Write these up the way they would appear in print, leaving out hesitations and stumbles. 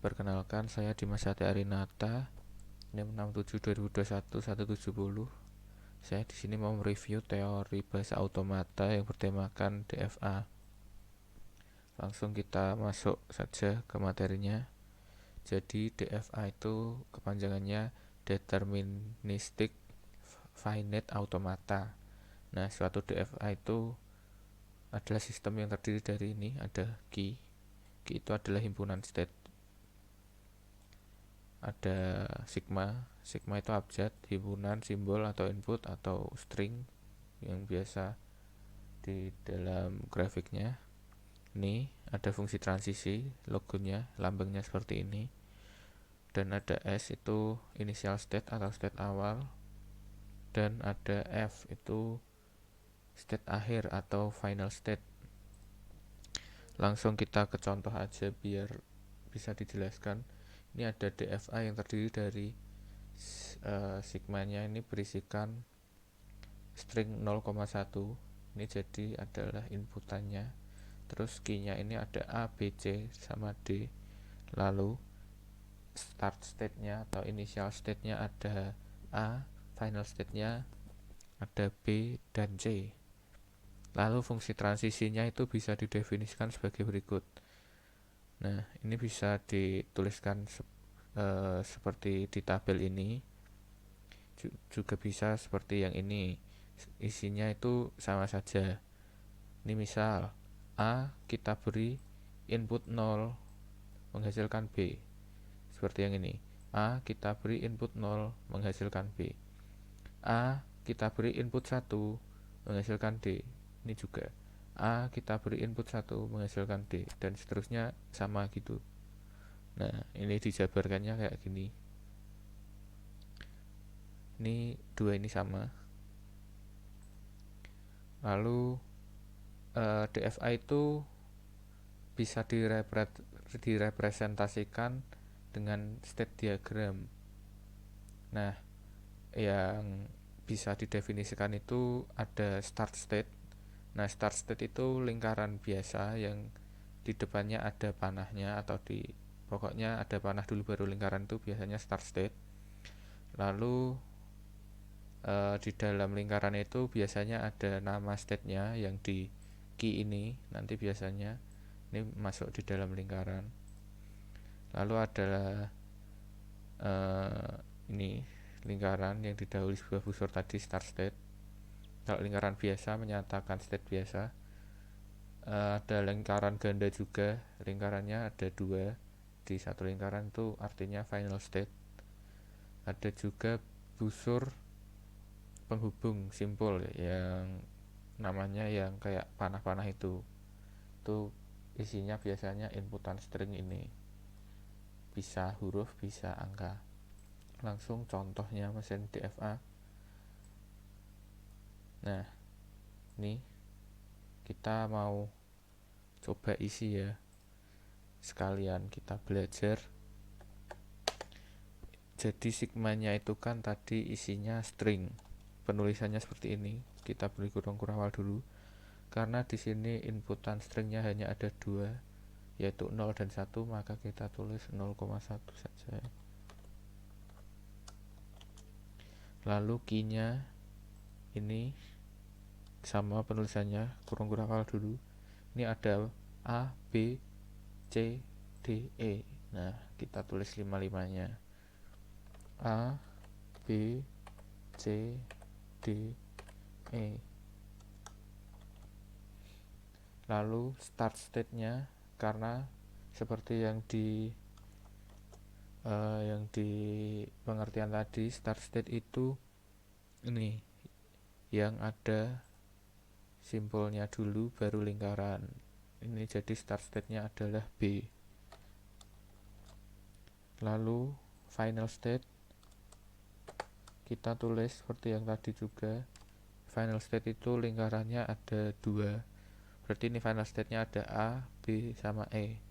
Perkenalkan, saya Dimas Satya Arinata, NIM 672021 170. Saya di sini mau mereview teori bahasa automata yang bertemakan DFA. Langsung kita masuk saja ke materinya. Jadi DFA itu kepanjangannya Deterministic Finite Automata. Nah, suatu DFA itu adalah sistem yang terdiri dari ini, ada key. Key itu adalah himpunan state. Ada sigma itu abjad, himpunan simbol atau input atau string yang biasa di dalam grafiknya. Ini ada fungsi transisi, logonya, lambangnya seperti ini. Dan ada S itu initial state atau state awal. Dan ada F itu state akhir atau final state. Langsung kita ke contoh aja biar bisa dijelaskan. Ini ada DFA yang terdiri dari sigmanya ini berisikan string 0,1. Ini jadi adalah inputannya. Terus key-nya ini ada A, B, C sama D. Lalu start state-nya atau initial state-nya ada A, final state-nya ada B dan C. Lalu fungsi transisinya itu bisa didefinisikan sebagai berikut. Nah, ini bisa dituliskan seperti di tabel ini. Juga bisa seperti yang ini. Isinya itu sama saja. Ini misal A kita beri input 0 menghasilkan B. Seperti yang ini. A kita beri input 0 menghasilkan B. A kita beri input 1 menghasilkan D. Ini juga A kita beri input 1 menghasilkan D, dan seterusnya sama gitu. Nah, ini dijabarkannya kayak gini. Ini dua ini sama. Lalu DFA itu bisa direpresentasikan dengan state diagram. Nah, yang bisa didefinisikan itu ada start state. Nah, start state itu lingkaran biasa yang di depannya ada panahnya, atau pokoknya ada panah dulu baru lingkaran, itu biasanya start state. Lalu di dalam lingkaran itu biasanya ada nama state-nya yang di key ini, nanti biasanya ini masuk di dalam lingkaran. Lalu adalah ini lingkaran yang didahului sebuah busur tadi, start state. Kalau lingkaran biasa menyatakan state biasa. Ada lingkaran ganda juga, lingkarannya ada dua di satu lingkaran, itu artinya final state. Ada juga busur penghubung simpul yang namanya yang kayak panah-panah itu isinya biasanya inputan string ini, bisa huruf bisa angka. Langsung contohnya mesin DFA. Nah, ini kita mau coba isi ya, sekalian kita belajar. Jadi sigmanya itu kan tadi isinya string, penulisannya seperti ini. Kita beri kurung awal dulu, karena di sini inputan stringnya hanya ada dua, yaitu 0 dan 1, maka kita tulis 0,1 saja. Lalu key-nya ini sama penulisannya, kurung awal dulu. Ini ada A, B, C, D, E. Nah, kita tulis 5-5-nya. A, B, C, D, E. Lalu start state-nya, karena seperti yang di pengertian tadi, start state itu ini yang ada simbolnya dulu baru lingkaran. Ini jadi start state-nya adalah B. Lalu final state kita tulis seperti yang tadi juga. Final state itu lingkarannya ada dua, berarti ini final state-nya ada A, B, sama E.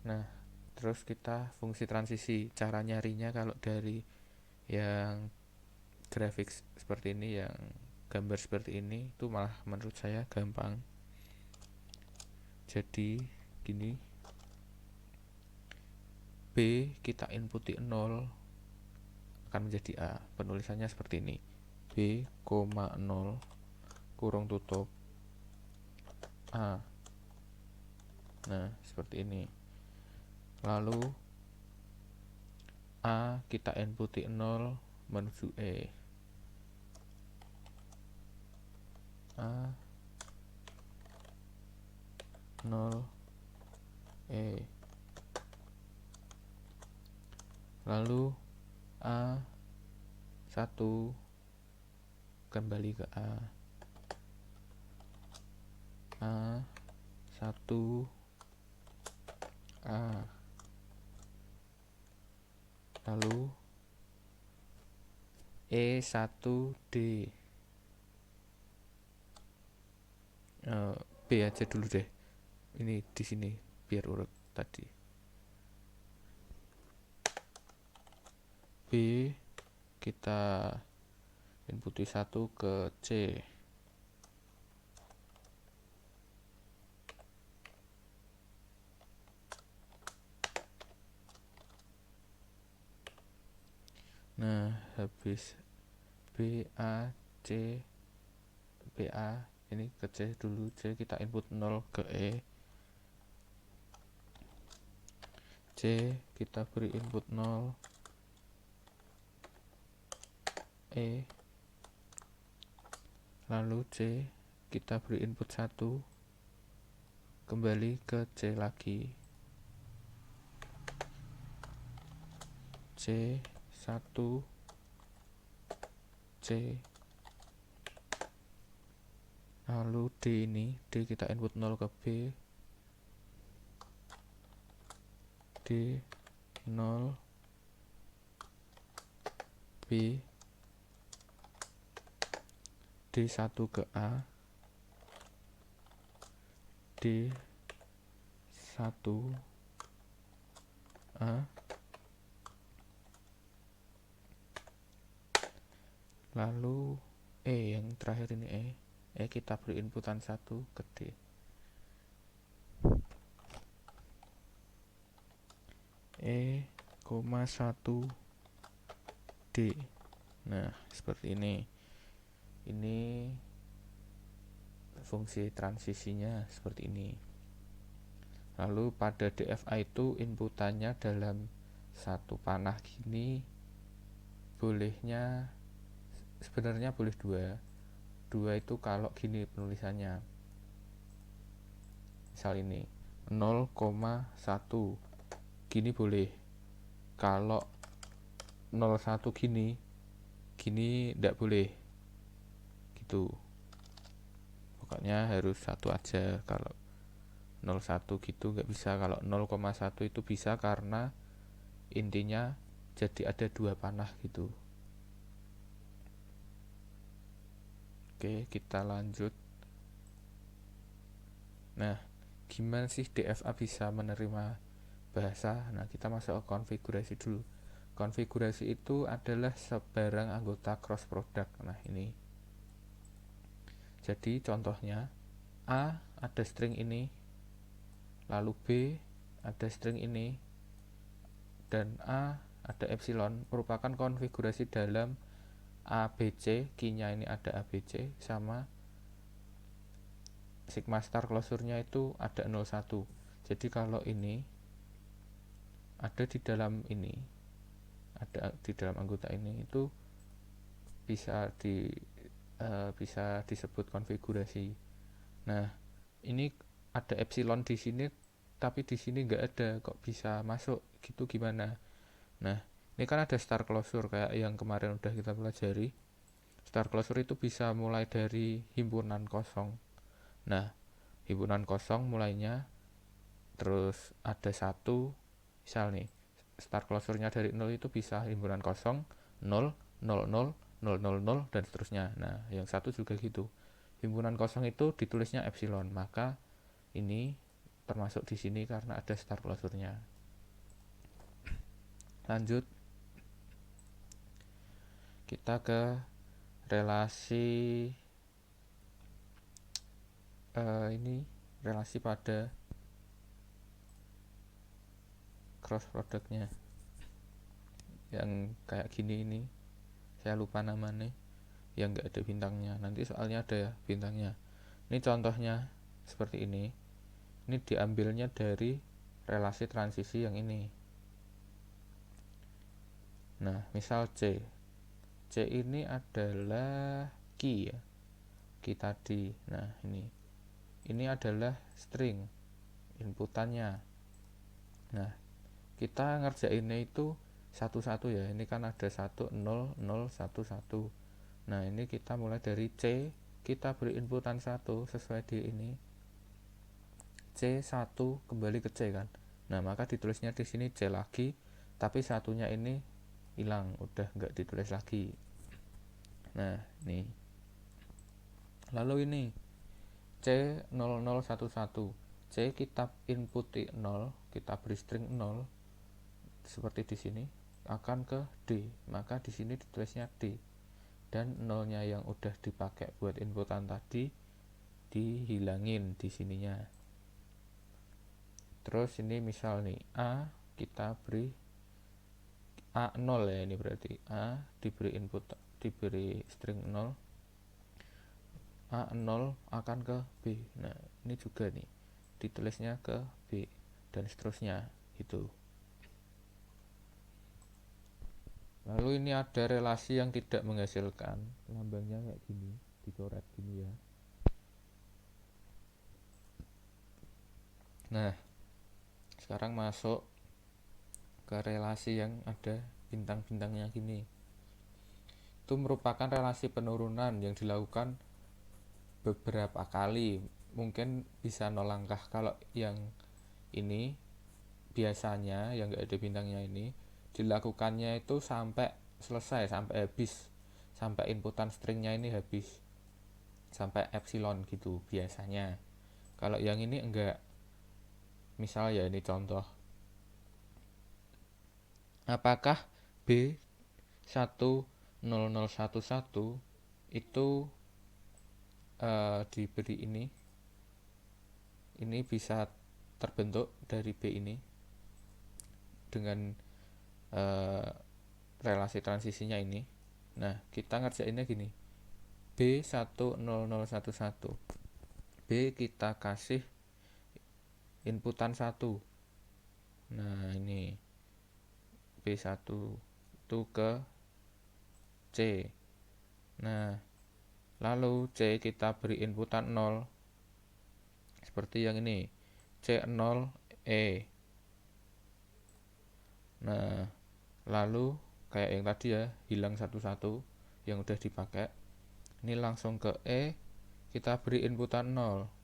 Nah, terus kita fungsi transisi. Cara nyarinya kalau dari yang grafik seperti ini, yang gambar seperti ini itu malah menurut saya gampang. Jadi gini, B kita inputi 0 akan menjadi A. Penulisannya seperti ini, B, 0 kurung tutup A. Nah seperti ini. Lalu A kita inputi 0 menuju E, A 0 E. Lalu A 1 kembali ke A 1 A. Lalu E1D, B aja dulu deh, ini di sini biar urut tadi. B kita inputi 1 ke C, nah habis BA C, BA ini ke C dulu, C kita input 0 ke E, C kita beri input 0 E, lalu C kita beri input 1 kembali ke C lagi, C 1 C. Lalu D ini, D kita input 0 ke B, D 0 B, D1 ke A, D1 A. Lalu E yang terakhir ini E kita beri inputan 1 ke D, E, 1 D. Nah seperti ini. Ini fungsi transisinya seperti ini. Lalu pada DFA itu inputannya dalam satu panah gini, bolehnya sebenarnya boleh dua itu kalau gini penulisannya, misal ini 0,1 gini boleh, kalau 01 gini tidak boleh gitu, pokoknya harus satu aja. Kalau 01 gitu nggak bisa, kalau 0,1 itu bisa karena intinya jadi ada dua panah gitu. Oke, kita lanjut. Nah, gimana sih DFA bisa menerima bahasa? Nah, kita masuk ke konfigurasi dulu. Konfigurasi itu adalah sebarang anggota cross product. Nah, ini. Jadi contohnya A ada string ini, lalu B ada string ini, dan A ada epsilon, merupakan konfigurasi dalam ABC, key-nya ini ada ABC, sama sigma star closure-nya itu ada 01. Jadi kalau ini ada di dalam ini, ada di dalam anggota ini, itu bisa disebut konfigurasi. Nah, ini ada epsilon di sini, tapi di sini nggak ada, kok bisa masuk gitu, gimana? Nah, ini kan ada star closure kayak yang kemarin udah kita pelajari. Star closure itu bisa mulai dari himpunan kosong. Nah, himpunan kosong mulainya, terus ada satu, misal nih star closure-nya dari 0 itu bisa himpunan kosong 0, 0, 0, 0, 0, 0 dan seterusnya. Nah, yang satu juga gitu. Himpunan kosong itu ditulisnya epsilon, maka ini termasuk di sini karena ada star closure-nya. Lanjut, kita ke relasi ini relasi pada cross productnya yang kayak gini. Ini saya lupa namanya, yang nggak ada bintangnya. Nanti soalnya ada ya bintangnya. Ini contohnya seperti ini. Ini diambilnya dari relasi transisi yang ini. Nah, misal C ini adalah key ya, key tadi. Nah, ini adalah string inputannya. Nah, kita ngerjainnya itu satu-satu ya. Ini kan ada 1 0 0 1 1. Nah, ini kita mulai dari C, kita beri inputan 1 sesuai di ini. C1 kembali ke C kan. Nah, maka ditulisnya di sini C lagi, tapi satunya ini hilang, udah nggak ditulis lagi. Nah, nih. Lalu ini C0011. C kita input 0, kita beri string 0 seperti di sini, akan ke D. Maka di sini ditulisnya D. Dan 0-nya yang udah dipakai buat inputan tadi dihilangin di sininya. Terus ini misal nih A, kita beri A0 ya, ini berarti A diberi input, diberi string 0, A0 akan ke B. Nah, ini juga nih ditulisnya ke B dan seterusnya gitu. Lalu ini ada relasi yang tidak menghasilkan, lambangnya kayak gini, dicoret gini ya. Nah, sekarang masuk ke relasi yang ada bintang-bintangnya gini. Itu merupakan relasi penurunan yang dilakukan beberapa kali, mungkin bisa 0 langkah. Kalau yang ini biasanya yang nggak ada bintangnya ini dilakukannya itu sampai selesai, sampai habis, sampai inputan stringnya ini habis, sampai epsilon gitu biasanya. Kalau yang ini enggak. Misal ya, ini contoh, apakah B10011 itu diberi ini bisa terbentuk dari B ini dengan relasi transisinya ini. Nah, kita ngerjainnya gini. B10011, B kita kasih inputan 1. Nah, ini B1 itu ke C. Nah, lalu C kita beri inputan 0 seperti yang ini, C0E. Nah, lalu kayak yang tadi ya, hilang satu-satu yang udah dipakai. Ini langsung ke E, kita beri inputan 0.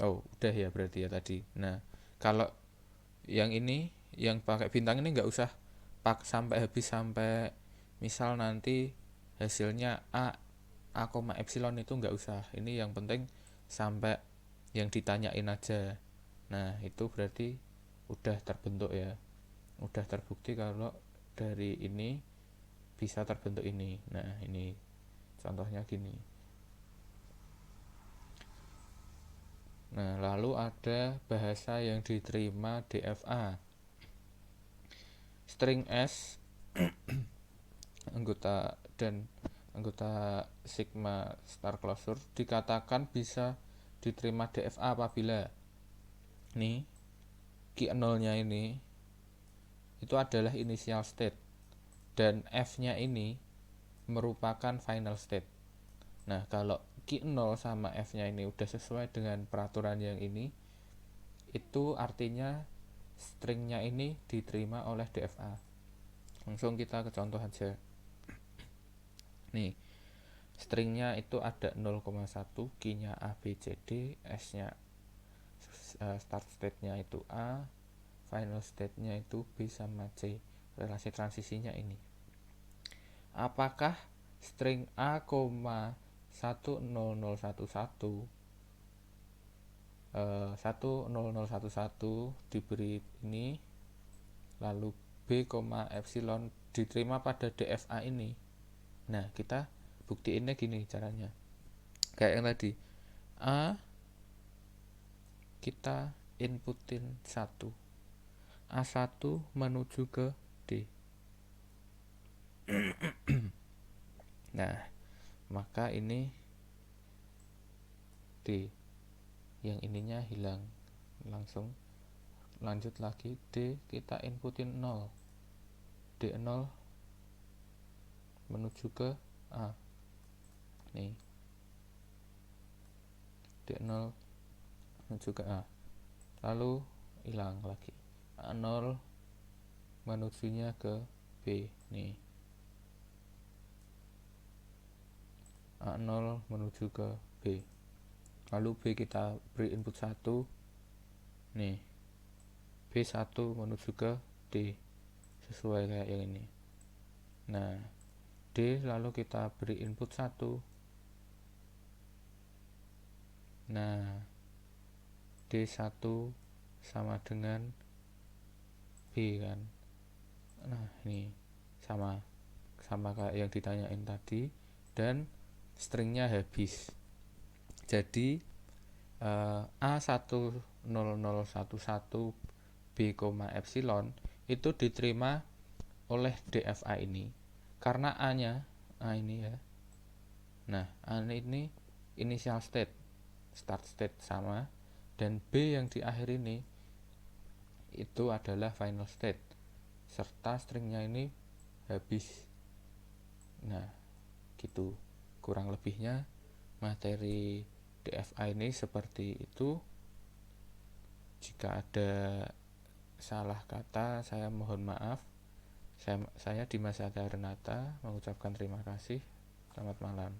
Oh, udah ya berarti ya tadi. Nah, kalau yang ini, yang pakai bintang ini nggak usah sampai habis, sampai misal nanti hasilnya A epsilon, itu nggak usah. Ini yang penting sampai yang ditanyain aja. Nah, itu berarti udah terbentuk ya, udah terbukti kalau dari ini bisa terbentuk ini. Nah, ini contohnya gini. Nah, lalu ada bahasa yang diterima DFA. String S anggota sigma star closure dikatakan bisa diterima DFA apabila nih key 0-nya ini itu adalah initial state dan F-nya ini merupakan final state. Nah, kalau key 0 sama F-nya ini udah sesuai dengan peraturan yang ini, itu artinya stringnya ini diterima oleh DFA. Langsung kita ke contoh aja. Nih, stringnya itu ada 0,1, key-nya A, B, C, D, S-nya start state-nya itu A, final state-nya itu B sama C. Relasi transisinya ini. Apakah string A, 10011 10011 diberi ini, lalu B, epsilon diterima pada DFA ini. Nah, kita buktiinnya gini caranya. Kayak yang tadi, A kita inputin 1, A1 menuju ke D. Nah, maka ini D, yang ininya hilang. Langsung lanjut lagi, D kita inputin 0, D0 menuju ke A. Nih, D0 menuju ke A, lalu hilang lagi, A0 menujunya ke B. Nih, A0 menuju ke B, lalu B kita beri input 1. Nih, B1 menuju ke D, sesuai kayak yang ini. Nah, D lalu kita beri input 1. Nah, D1 sama dengan B kan. Nah, ini sama kayak yang ditanyain tadi, dan stringnya habis. Jadi A10011 B, epsilon itu diterima oleh DFA ini karena A ini ya. Nah, A ini initial state, start state sama, dan B yang di akhir ini itu adalah final state, serta stringnya ini habis. Nah, gitu kurang lebihnya materi DFA ini seperti itu. Jika ada salah kata, saya mohon maaf. Saya Dimas Renata mengucapkan terima kasih. Selamat malam.